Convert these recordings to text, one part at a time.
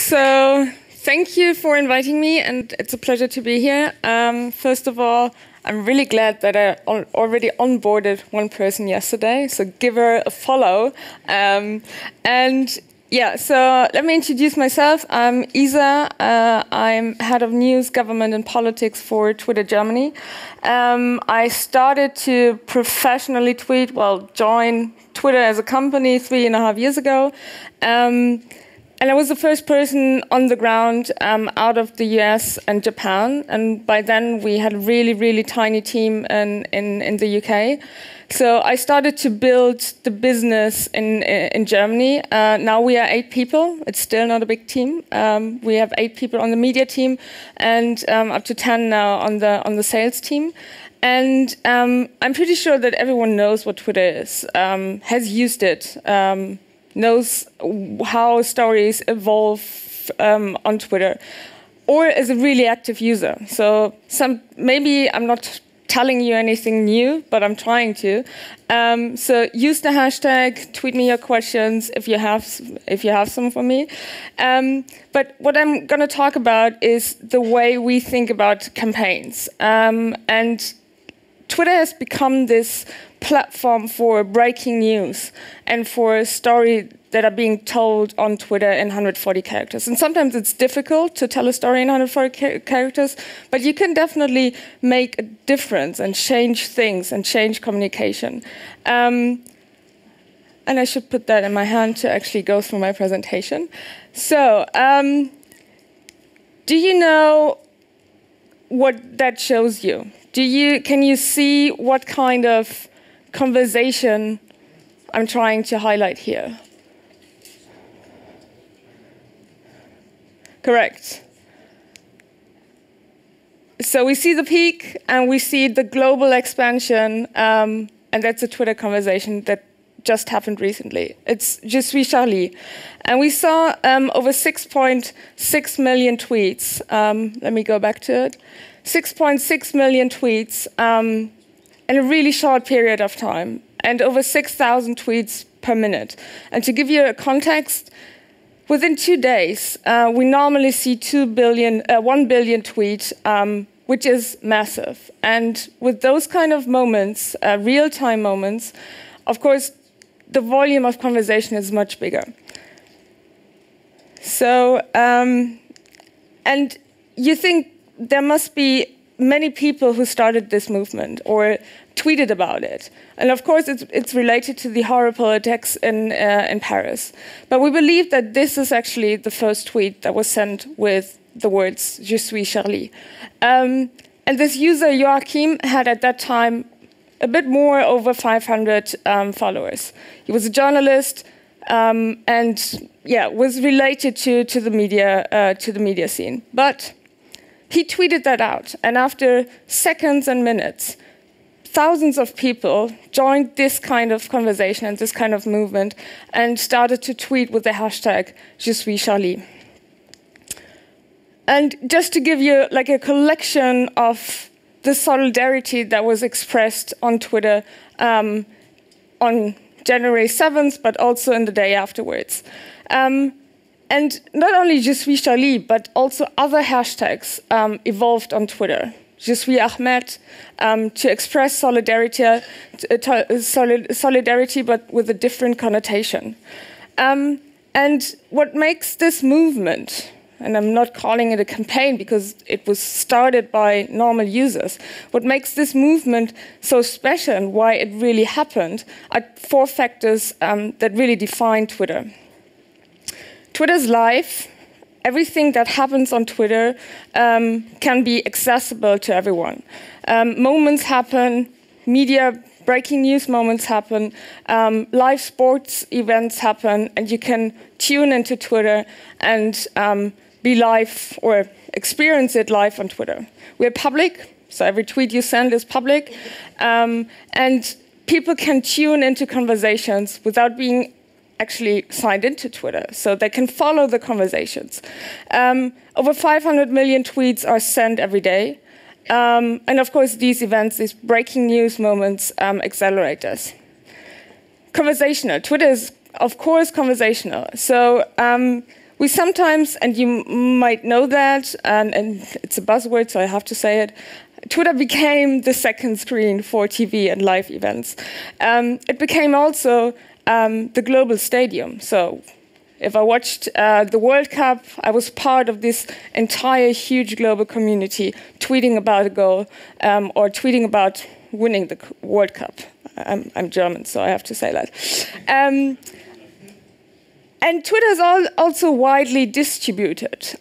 So thank you for inviting me, and it's a pleasure to be here. First of all, I'm really glad that I already onboarded one person yesterday, so give her a follow. So let me introduce myself. I'm Isa. I'm head of news, government, and politics for Twitter Germany. I started to professionally tweet, join Twitter as a company 3.5 years ago. And I was the first person on the ground out of the US and Japan. And by then, we had a really, really tiny team in the UK. So I started to build the business in Germany. Now we are 8 people. It's still not a big team. We have 8 people on the media team and up to 10 now on the sales team. And I'm pretty sure that everyone knows what Twitter is, has used it, knows how stories evolve on Twitter, or is a really active user. So maybe I'm not telling you anything new, but I'm trying to. So use the hashtag, tweet me your questions if you have some for me. But what I'm going to talk about is the way we think about campaigns. And Twitter has become this platform for breaking news and for stories that are being told on Twitter in 140 characters. And sometimes it's difficult to tell a story in 140 characters, but you can definitely make a difference and change things and change communication. And I should put that in my hand to actually go through my presentation. So, do you know what that shows you? Can you see what kind of conversation I'm trying to highlight here? Correct. So we see the peak and we see the global expansion, and that's a Twitter conversation that just happened recently. It's Je suis Charlie. And we saw over 6.6 million tweets. Let me go back to it. 6.6 million tweets in a really short period of time, and over 6,000 tweets per minute. And to give you a context, within 2 days, we normally see 1 billion tweets, which is massive. And with those kind of moments, real-time moments, of course, the volume of conversation is much bigger. So, and you think there must be many people who started this movement or tweeted about it. And of course, it's related to the horrible attacks in Paris. But we believe that this is actually the first tweet that was sent with the words, Je suis Charlie. And this user, Joachim, had at that time a bit more over 500 followers. He was a journalist and was related to the media scene. But he tweeted that out, and after seconds and minutes, thousands of people joined this kind of conversation and this kind of movement and started to tweet with the hashtag Je suis Charlie. And just to give you like a collection of the solidarity that was expressed on Twitter on January 7th, but also in the day afterwards. And not only Je suis Charlie, but also other hashtags evolved on Twitter. Je suis Ahmed, to express solidarity, but with a different connotation. And what makes this movement, and I'm not calling it a campaign because it was started by normal users, what makes this movement so special and why it really happened are 4 factors that really define Twitter. Twitter's live. Everything that happens on Twitter can be accessible to everyone. Moments happen, media breaking news moments happen, live sports events happen, and you can tune into Twitter and be live or experience it live on Twitter. We're public, so every tweet you send is public, and people can tune into conversations without being actually signed into Twitter, so they can follow the conversations. Over 500 million tweets are sent every day. And of course, these events, these breaking news moments, accelerate this. Conversational. Twitter is, of course, conversational. So We sometimes, and you might know that, and it's a buzzword, so I have to say it, Twitter became the second screen for TV and live events. It became also the global stadium. So if I watched the World Cup, I was part of this entire huge global community tweeting about a goal or tweeting about winning the World Cup. I'm German, so I have to say that. And Twitter is also widely distributed.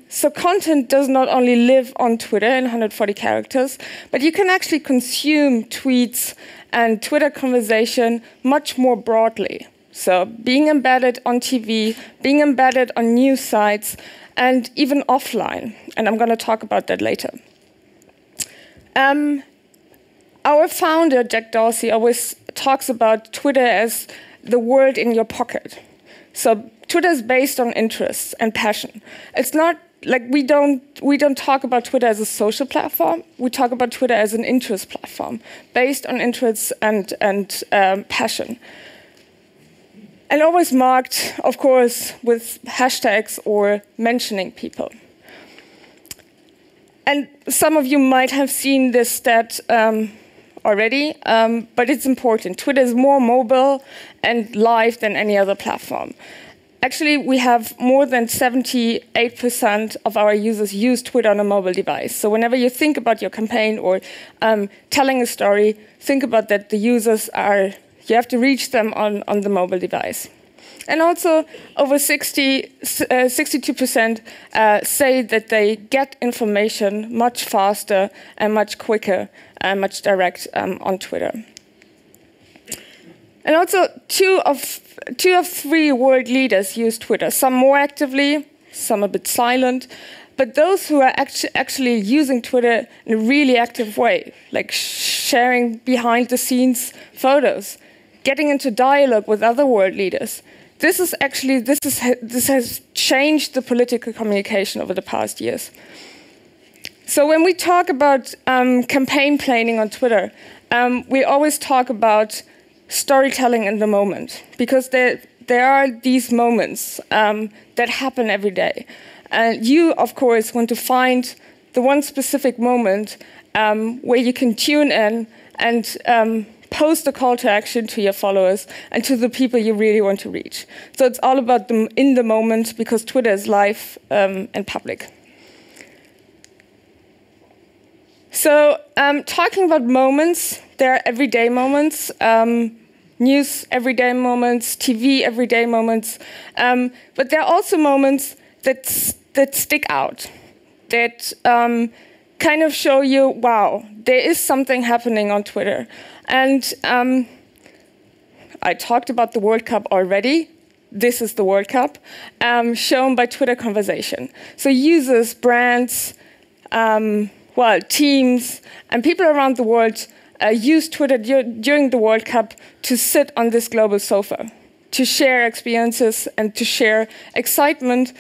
So content does not only live on Twitter in 140 characters, but you can actually consume tweets and Twitter conversation much more broadly. So being embedded on TV, being embedded on news sites, and even offline. And I'm going to talk about that later. Our founder, Jack Dorsey, always talks about Twitter as the world in your pocket. So Twitter is based on interests and passion. It's not like we don't talk about Twitter as a social platform. We talk about Twitter as an interest platform based on interests and passion. And always marked, of course, with hashtags or mentioning people. And some of you might have seen this stat already, but it's important. Twitter is more mobile and live than any other platform. Actually, we have more than 78% of our users use Twitter on a mobile device. So whenever you think about your campaign or telling a story, think about that the users are, you have to reach them on the mobile device. And also, over 62% say that they get information much faster and much quicker and much direct on Twitter. And also, two of three world leaders use Twitter, some more actively, some a bit silent. But those who are actually using Twitter in a really active way, like sharing behind-the-scenes photos, getting into dialogue with other world leaders, this has changed the political communication over the past years. So when we talk about campaign planning on Twitter, we always talk about storytelling in the moment, because there are these moments that happen every day. And you, of course, want to find the one specific moment where you can tune in and post a call to action to your followers and to the people you really want to reach. So it's all about them in the moment, because Twitter is live and public. So talking about moments, there are everyday moments, news everyday moments, TV everyday moments, but there are also moments that stick out, that kind of show you, wow, there is something happening on Twitter. And I talked about the World Cup already. This is the World Cup, shown by Twitter conversation. So users, brands, teams, and people around the world use Twitter during the World Cup to sit on this global sofa, to share experiences and to share excitement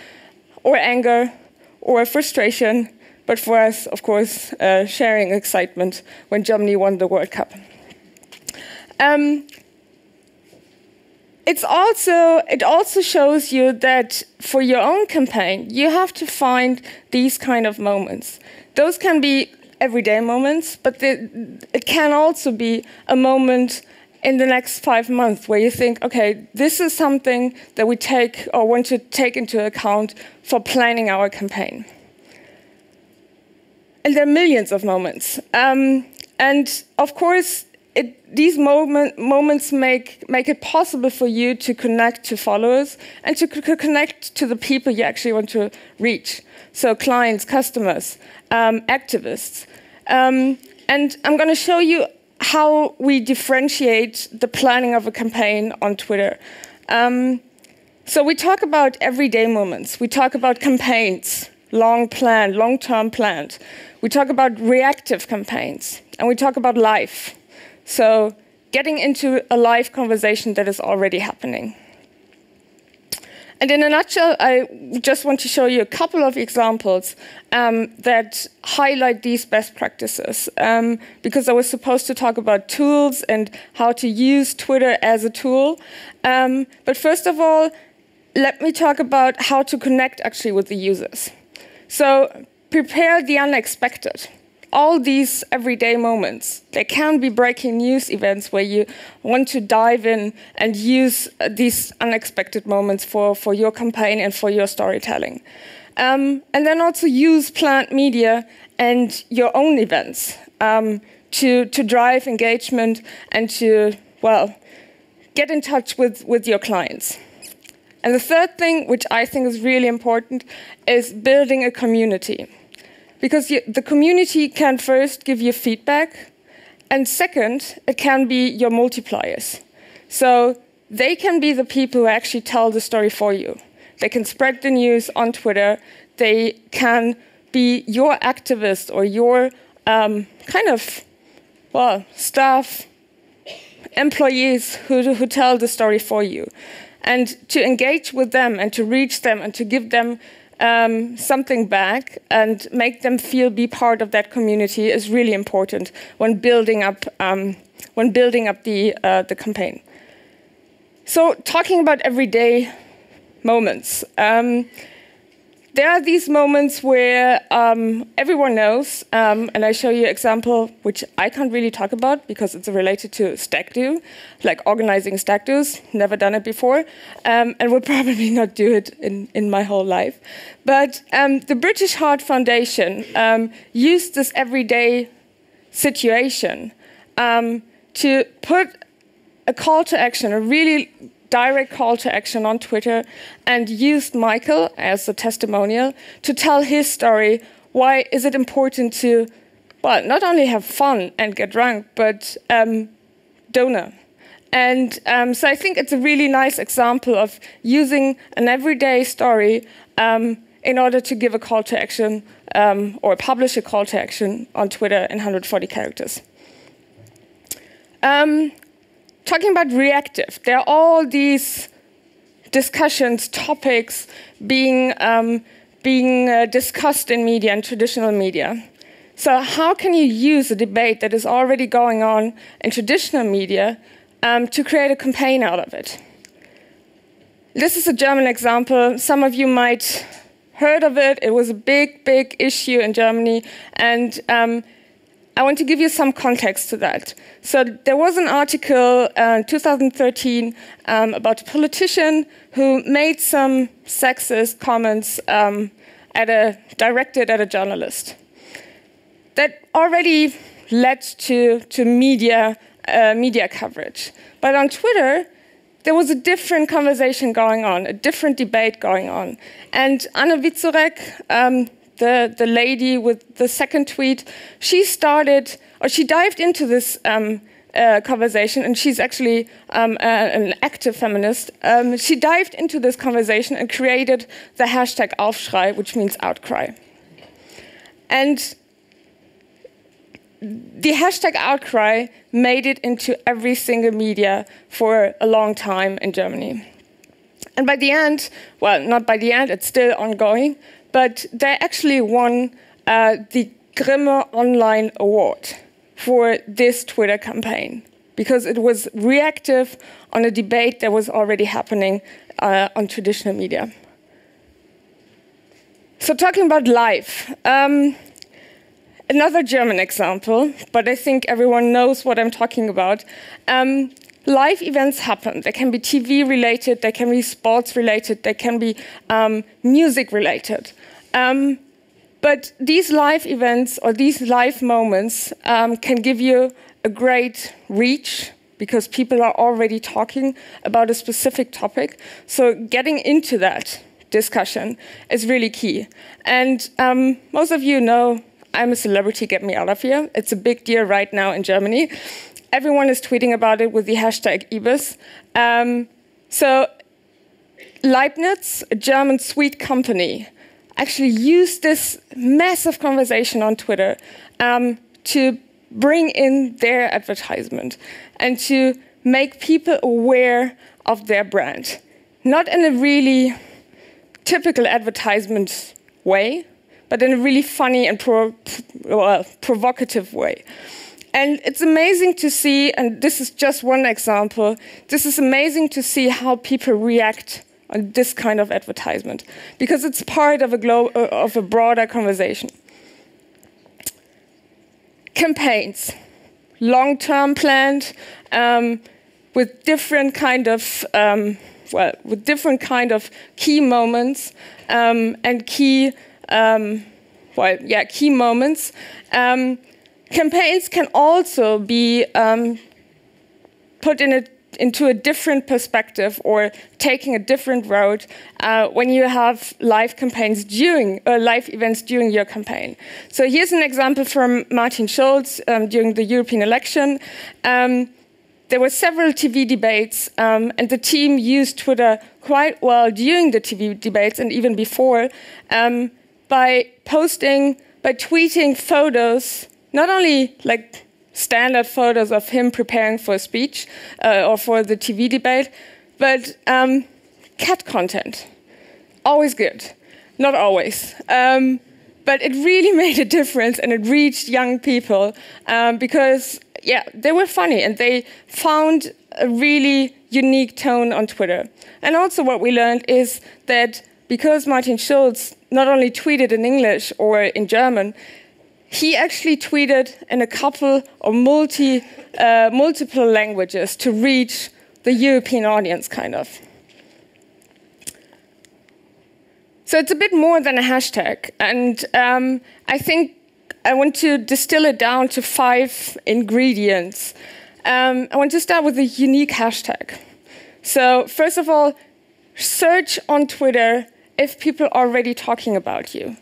or anger or frustration, but for us, of course, sharing excitement when Germany won the World Cup. It also shows you that for your own campaign, you have to find these kind of moments. Those can be everyday moments, but it can also be a moment in the next 5 months where you think, okay, this is something that we take or want to take into account for planning our campaign. And there are millions of moments. And of course, these moments make it possible for you to connect to followers and to connect to the people you actually want to reach. So clients, customers, activists. And I'm going to show you how we differentiate the planning of a campaign on Twitter. So we talk about everyday moments. We talk about campaigns, long-term planned. We talk about reactive campaigns, and we talk about live. So getting into a live conversation that is already happening. And in a nutshell, I just want to show you a couple of examples that highlight these best practices, because I was supposed to talk about tools and how to use Twitter as a tool. But first of all, let me talk about how to connect actually with the users. So prepare the unexpected. All these everyday moments, they can be breaking news events where you want to dive in and use these unexpected moments for your campaign and for your storytelling. And then also use planned media and your own events to drive engagement and to, well, get in touch with your clients. And the third thing, which I think is really important, is building a community. Because the community can first give you feedback, and second, it can be your multipliers. So they can be the people who actually tell the story for you. They can spread the news on Twitter. They can be your activist or your kind of, well, staff, employees who tell the story for you. And to engage with them and to reach them and to give them something back and make them be part of that community is really important when building up the campaign. So talking about everyday moments. There are these moments where everyone knows, and I show you an example which I can't really talk about because it's related to stag do, like organizing stag do's, never done it before, and will probably not do it in my whole life. But the British Heart Foundation used this everyday situation to put a call to action, a really direct call to action on Twitter, and used Michael as a testimonial to tell his story. Why is it important to, well, not only have fun and get drunk, but donor? And so I think it's a really nice example of using an everyday story in order to give a call to action or publish a call to action on Twitter in 140 characters. Talking about reactive, there are all these discussions, topics being discussed in media and traditional media. So how can you use a debate that is already going on in traditional media to create a campaign out of it? This is a German example. Some of you might heard of it. It was a big, big issue in Germany, and I want to give you some context to that. So there was an article in 2013 about a politician who made some sexist comments directed at a journalist. That already led to media coverage. But on Twitter, there was a different conversation going on, a different debate going on. And Anna Wieczorek, the lady with the second tweet, she dived into this conversation, and she's actually an active feminist. She dived into this conversation and created the hashtag Aufschrei, which means outcry. And the hashtag outcry made it into every single media for a long time in Germany. And by the end, well, not by the end, it's still ongoing, but they actually won the Grimme Online Award for this Twitter campaign, because it was reactive on a debate that was already happening on traditional media. So talking about live, another German example, but I think everyone knows what I'm talking about. Live events happen. They can be TV related, they can be sports related, they can be music related. But these live events or these live moments can give you a great reach because people are already talking about a specific topic. So getting into that discussion is really key. And most of you know I'm a celebrity, get me out of here. It's a big deal right now in Germany. Everyone is tweeting about it with the hashtag Ibis. So Leibniz, a German sweet company, actually used this massive conversation on Twitter to bring in their advertisement and to make people aware of their brand. Not in a really typical advertisement way, but in a really funny and provocative way. And it's amazing to see, and this is just one example, this is amazing to see how people react on this kind of advertisement, because it's part of a broader conversation. Campaigns, long-term planned, with different kind of key moments and key moments. Campaigns can also be put into a different perspective or taking a different road when you have live campaigns live events during your campaign. So here's an example from Martin Schulz during the European election. There were several TV debates, and the team used Twitter quite well during the TV debates and even before by tweeting photos, not only like standard photos of him preparing for a speech or for the TV debate, but cat content. Always good. Not always. But it really made a difference, and it reached young people because, yeah, they were funny and they found a really unique tone on Twitter. And also what we learned is that because Martin Schulz not only tweeted in English or in German, he actually tweeted in a couple or multiple languages to reach the European audience, kind of. So it's a bit more than a hashtag, and I think I want to distill it down to 5 ingredients. I want to start with a unique hashtag. So first of all, search on Twitter if people are already talking about you,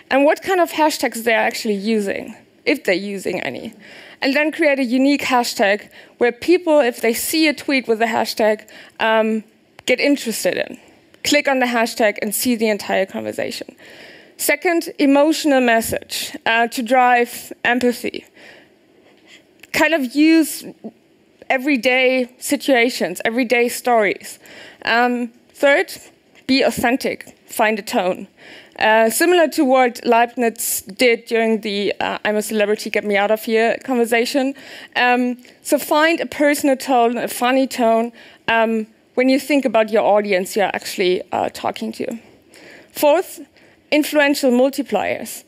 and what kind of hashtags they're actually using, if they're using any. And then create a unique hashtag where people, if they see a tweet with a hashtag, get interested in. Click on the hashtag and see the entire conversation. Second, emotional message to drive empathy. Kind of use everyday situations, everyday stories. Third, be authentic, find a tone. Similar to what Leibniz did during the I'm a celebrity, get me out of here conversation. So find a personal tone, a funny tone, when you think about your audience you're actually talking to. Fourth, influential multipliers.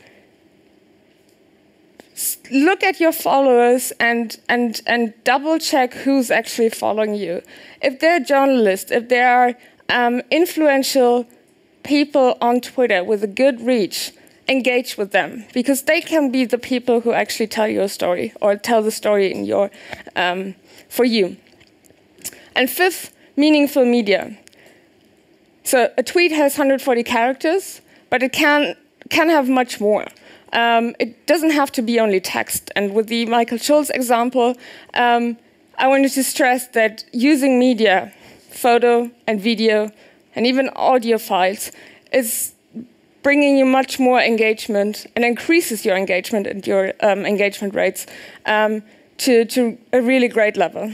Look at your followers and double check who's actually following you. If they're journalists, if there are influential people on Twitter with a good reach, engage with them, because they can be the people who actually tell your story or tell the story in your for you. And fifth, meaningful media. So a tweet has 140 characters, but it can have much more. It doesn't have to be only text. And with the Michael Schulz example, I wanted to stress that using media, photo and video, and even audio files, is bringing you much more engagement and increases your engagement and your engagement rates to a really great level.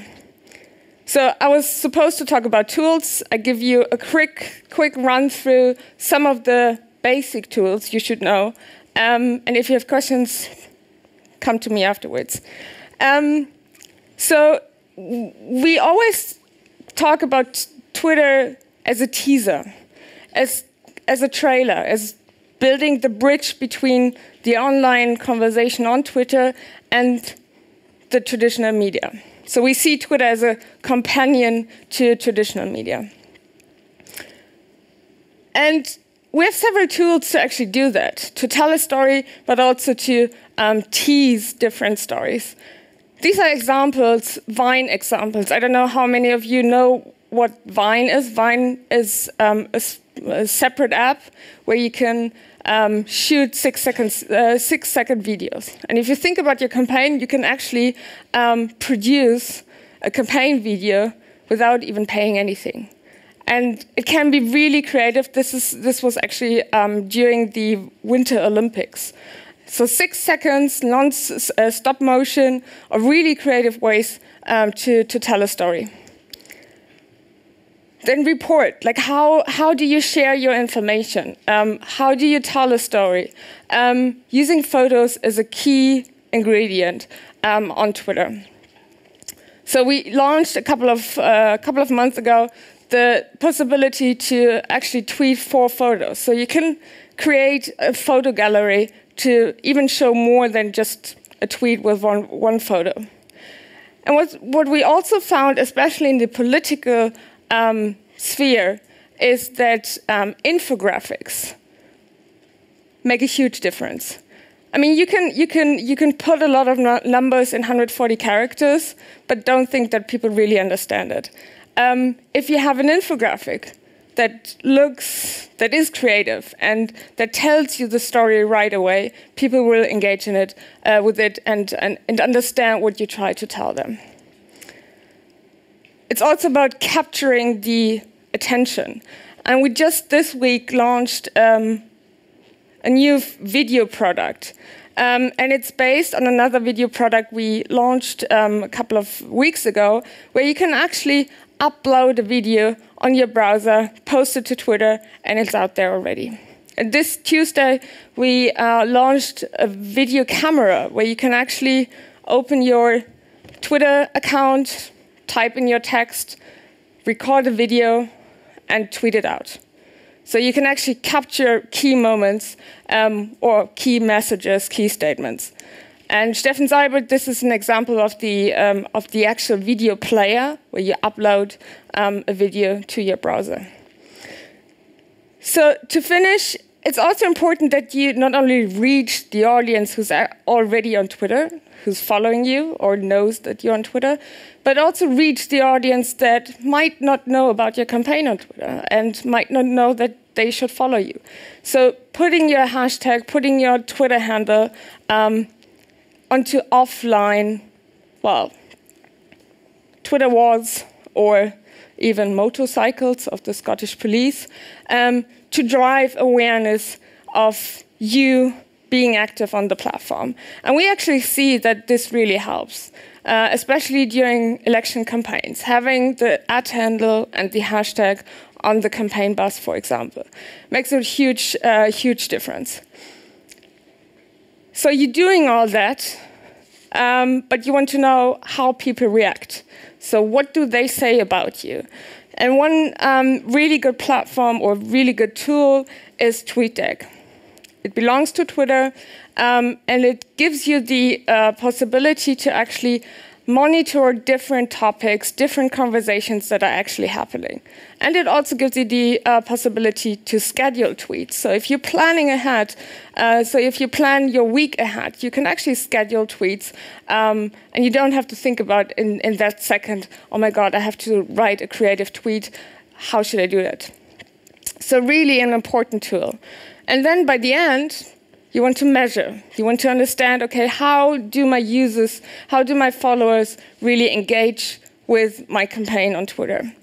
So I was supposed to talk about tools. I give you a quick run through some of the basic tools you should know. And if you have questions, come to me afterwards. So we always talk about Twitter as a teaser, as a trailer, as building the bridge between the online conversation on Twitter and the traditional media. So we see Twitter as a companion to traditional media. And we have several tools to actually do that, to tell a story, but also to tease different stories. These are examples, Vine examples. I don't know how many of you know what Vine is. Vine is a separate app where you can shoot 6-second videos. And if you think about your campaign, you can actually produce a campaign video without even paying anything. And it can be really creative. This was actually during the Winter Olympics. So 6 seconds, non-stop motion, are really creative ways to tell a story. Then report, like how do you share your information? How do you tell a story? Using photos is a key ingredient on Twitter. So we launched a couple of months ago the possibility to actually tweet 4 photos. So you can create a photo gallery to even show more than just a tweet with one photo. And what we also found, especially in the political sphere, is that infographics make a huge difference. I mean, you can put a lot of numbers in 140 characters, but don't think that people really understand it. If you have an infographic that is creative and that tells you the story right away, people will engage in it with it and understand what you try to tell them. It's also about capturing the attention. And we just this week launched a new video product. And it's based on another video product we launched a couple of weeks ago, where you can actually upload a video on your browser, post it to Twitter, and it's out there already. And this Tuesday, we launched a video camera, where you can actually open your Twitter account, type in your text, record a video, and tweet it out. So you can actually capture key moments or key messages, key statements. And Steffen Seibert, this is an example of the actual video player, where you upload a video to your browser. So to finish, it's also important that you not only reach the audience who's already on Twitter, who's following you or knows that you're on Twitter, but also reach the audience that might not know about your campaign on Twitter and might not know that they should follow you. So putting your hashtag, putting your Twitter handle onto offline, well, Twitter wars or even motorcycles of the Scottish police, to drive awareness of you being active on the platform. And we actually see that this really helps, especially during election campaigns. Having the @handle and the hashtag on the campaign bus, for example, makes a huge difference. So you're doing all that, but you want to know how people react. So what do they say about you? And one really good platform or really good tool is TweetDeck. It belongs to Twitter, and it gives you the possibility to actually monitor different topics, different conversations that are actually happening. And it also gives you the possibility to schedule tweets. So if you're planning ahead, so if you plan your week ahead, you can actually schedule tweets, and you don't have to think about in that second, oh my God, I have to write a creative tweet. How should I do that? So really an important tool. And then by the end, you want to measure. You want to understand, okay, how do my users, how do my followers really engage with my campaign on Twitter?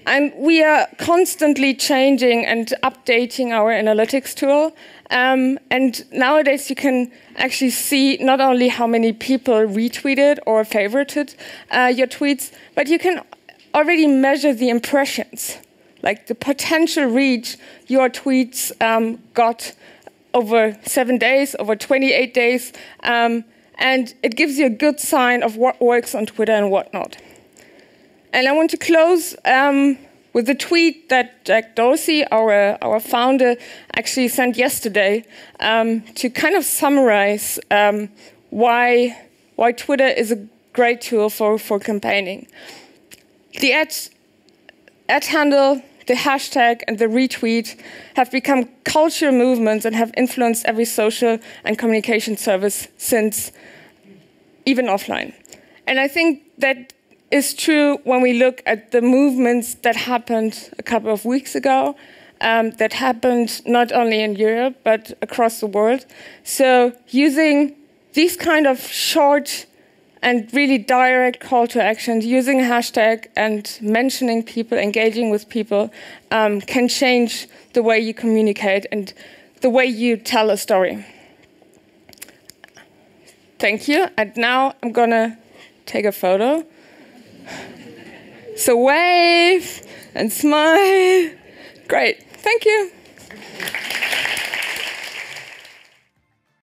And we are constantly changing and updating our analytics tool. And nowadays you can actually see not only how many people retweeted or favorited your tweets, but you can already measure the impressions, like the potential reach your tweets got over 7 days, over 28 days, and it gives you a good sign of what works on Twitter and what not. And I want to close with a tweet that Jack Dorsey, our founder, actually sent yesterday to kind of summarize why Twitter is a great tool for campaigning. The @ handle, the hashtag and the retweet have become cultural movements and have influenced every social and communication service since, even offline. And I think that is true when we look at the movements that happened a couple of weeks ago, that happened not only in Europe, but across the world. So using these kind of short and really direct call to action, using a hashtag and mentioning people, engaging with people, can change the way you communicate and the way you tell a story. Thank you. And now I'm going to take a photo. So wave and smile. Great. Thank you.